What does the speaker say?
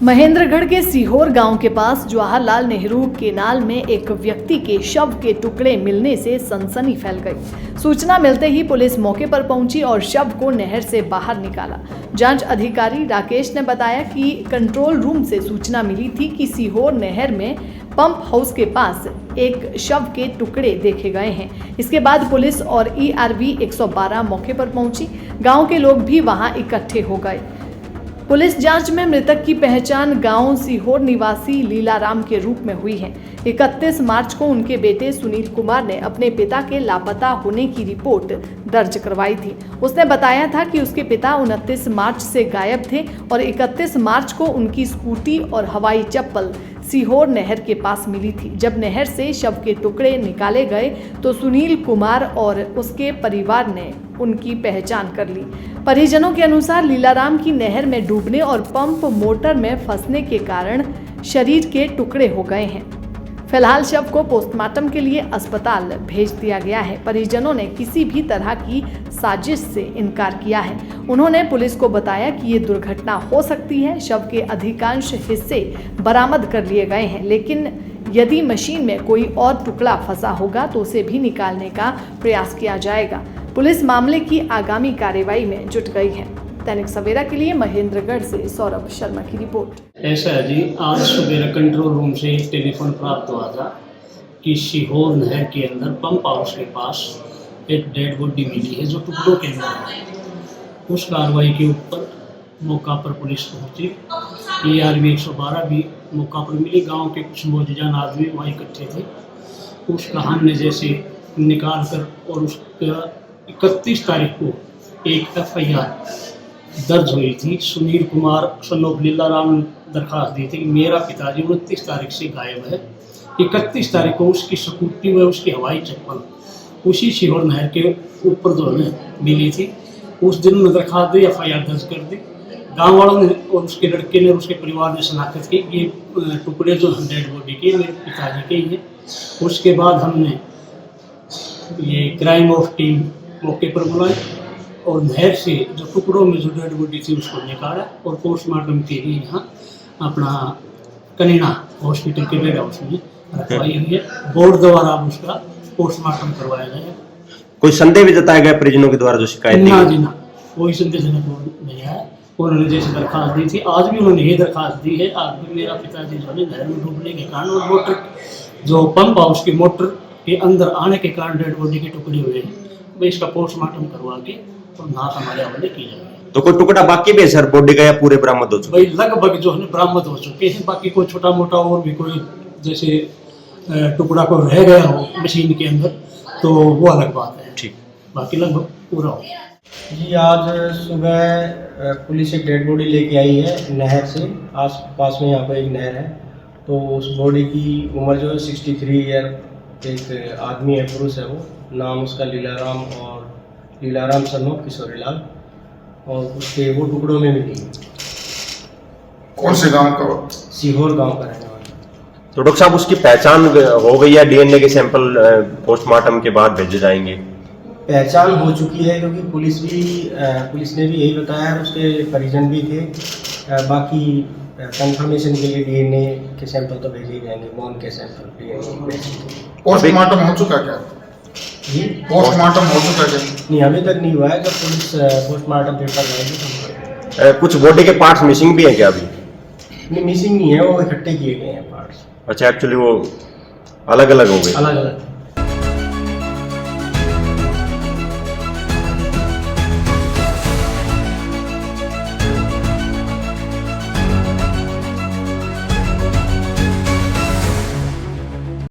महेंद्रगढ़ के सीहोर गांव के पास जवाहरलाल नेहरू केनाल में एक व्यक्ति के शव के टुकड़े मिलने से सनसनी फैल गई। सूचना मिलते ही पुलिस मौके पर पहुंची और शव को नहर से बाहर निकाला। जांच अधिकारी राकेश ने बताया कि कंट्रोल रूम से सूचना मिली थी कि सीहोर नहर में पंप हाउस के पास एक शव के टुकड़े देखे गए हैं। इसके बाद पुलिस और ERV 112 मौके पर पहुंची। गाँव के लोग भी वहां इकट्ठे हो गए। पुलिस जांच में मृतक की पहचान गांव सीहोर निवासी लीलाराम के रूप में हुई है। 31 मार्च को उनके बेटे सुनील कुमार ने अपने पिता के लापता होने की रिपोर्ट दर्ज करवाई थी। उसने बताया था कि उसके पिता 29 मार्च से गायब थे और 31 मार्च को उनकी स्कूटी और हवाई चप्पल सीहोर नहर के पास मिली थी। जब नहर से शव के टुकड़े निकाले गए तो सुनील कुमार और उसके परिवार ने उनकी पहचान कर ली। परिजनों के अनुसार लीलाराम की नहर में डूबने और पंप मोटर में फंसने के कारण शरीर के टुकड़े हो गए हैं। फिलहाल शव को पोस्टमार्टम के लिए अस्पताल भेज दिया गया है। परिजनों ने किसी भी तरह की साजिश से इनकार किया है। उन्होंने पुलिस को बताया कि ये दुर्घटना हो सकती है। शव के अधिकांश हिस्से बरामद कर लिए गए हैं, लेकिन यदि मशीन में कोई और टुकड़ा फंसा होगा तो उसे भी निकालने का प्रयास किया जाएगा। पुलिस मामले की आगामी कार्रवाई में जुट गई है। दैनिक सवेरा के लिए महेंद्रगढ़ से सौरभ शर्मा की रिपोर्ट। ऐसा है जी, आज सवेरे कंट्रोल रूम से एक टेलीफोन प्राप्त हुआ था कि सीहोर नहर के अंदर पंप हाउस के पास एक डेड बॉडी मिली है जो टुकड़ों के अंदर है। उस कार्रवाई के ऊपर मौका पर पुलिस पहुंची। ERV 112 भी मौका पर मिली। गांव के कुछ मौजूदान आदमी वहाँ इकट्ठे थे। उसका हमने जैसे निकाल कर और उसका 31 तारीख को एक FIR दर्ज हुई थी। सुनील कुमार सनोफ लीलाराम ने दरखास्त दी थी कि मेरा पिताजी 29 तारीख से गायब है। 31 तारीख को उसकी स्कूटी व उसकी हवाई चप्पल उसी सीहोर नहर के ऊपर जो है मिली थी। उस दिन उन्होंने दरखास्त दी, FIR दर्ज कर दी। गाँव वालों ने और उसके लड़के ने और उसके परिवार ने शनाख्त की ये टुकड़े जो डेड बॉडी के मेरे पिताजी के ही है। उसके बाद हमने ये क्राइम ऑफ टीम मौके पर बुलाई और नहर से जो टुकड़ों में जो डेड बॉडी थी उसको निकाला और पोस्टमार्टम के लिए यहाँ अपना कनीना हॉस्पिटल के बेड हाउस में रखवाई हुई है। बोर्ड द्वारा उसका पोस्टमार्टम करवाया गया। कोई संदेह भी जताया गया परिजनों के द्वारा जो शिकायत ना जी ना, कोई संदेहजनक नहीं है। उन्होंने जैसे दरखास्त दी थी, आज भी उन्होंने ये दरखास्त दी है। आज भी मेरा पिताजी जो है नहर में डूबने के कारण और मोटर जो पंप हाउस की मोटर के अंदर आने के कारण डेड बॉडी के टुकड़े हुए हैं। वे इसका पोस्टमार्टम करवा के और नाथ हमारे हवाले की जाएगी। तो कोई टुकड़ा बाकी भी है सर बॉडी का या पूरे बरामद हो चुके? भाई लगभग जो है बरामद हो चुके हैं। बाकी कोई छोटा मोटा और भी कोई जैसे टुकड़ा को रह गया हो मशीन के अंदर तो वो अलग बात है। ठीक, बाकी लगभग पूरा हो गया जी। आज सुबह पुलिस एक डेड बॉडी लेके आई है नहर से। आस पास में यहाँ पर एक नहर है। तो उस बॉडी की उम्र जो है 63 ईयर एक आदमी है, पुरुष है। वो नाम उसका लीलाराम और लीलाराम सनोफ किशोरीलाल और उसके वो टुकड़ों में मिली। कौन से गांव का? सीहोर गांव का रहने वाला। तो डॉक्टर साहब उसकी पहचान हो गई है? DNA के सैंपल पोस्टमार्टम के बाद भेजे जाएंगे? पहचान हो चुकी है क्योंकि पुलिस ने भी यही बताया है, उसके परिजन भी थे। बाकी कंफर्मेशन के लिए DNA के सैंपल तो भेजे ही जाएंगे, बोन के सैंपल। पोस्टमार्टम हो चुका क्या जी? पोस्टमार्टम हो चुका क्या? नहीं, अभी तक नहीं हुआ है। जब पुलिस पोस्टमार्टम पेपर लाएगी तो कुछ बॉडी के पार्ट्स मिसिंग भी हैं क्या अभी? नहीं, मिसिंग नहीं है, वो इकट्ठे किए गए हैं पार्ट्स। अच्छा, एक्चुअली वो अलग अलग हो गए। अलग अलग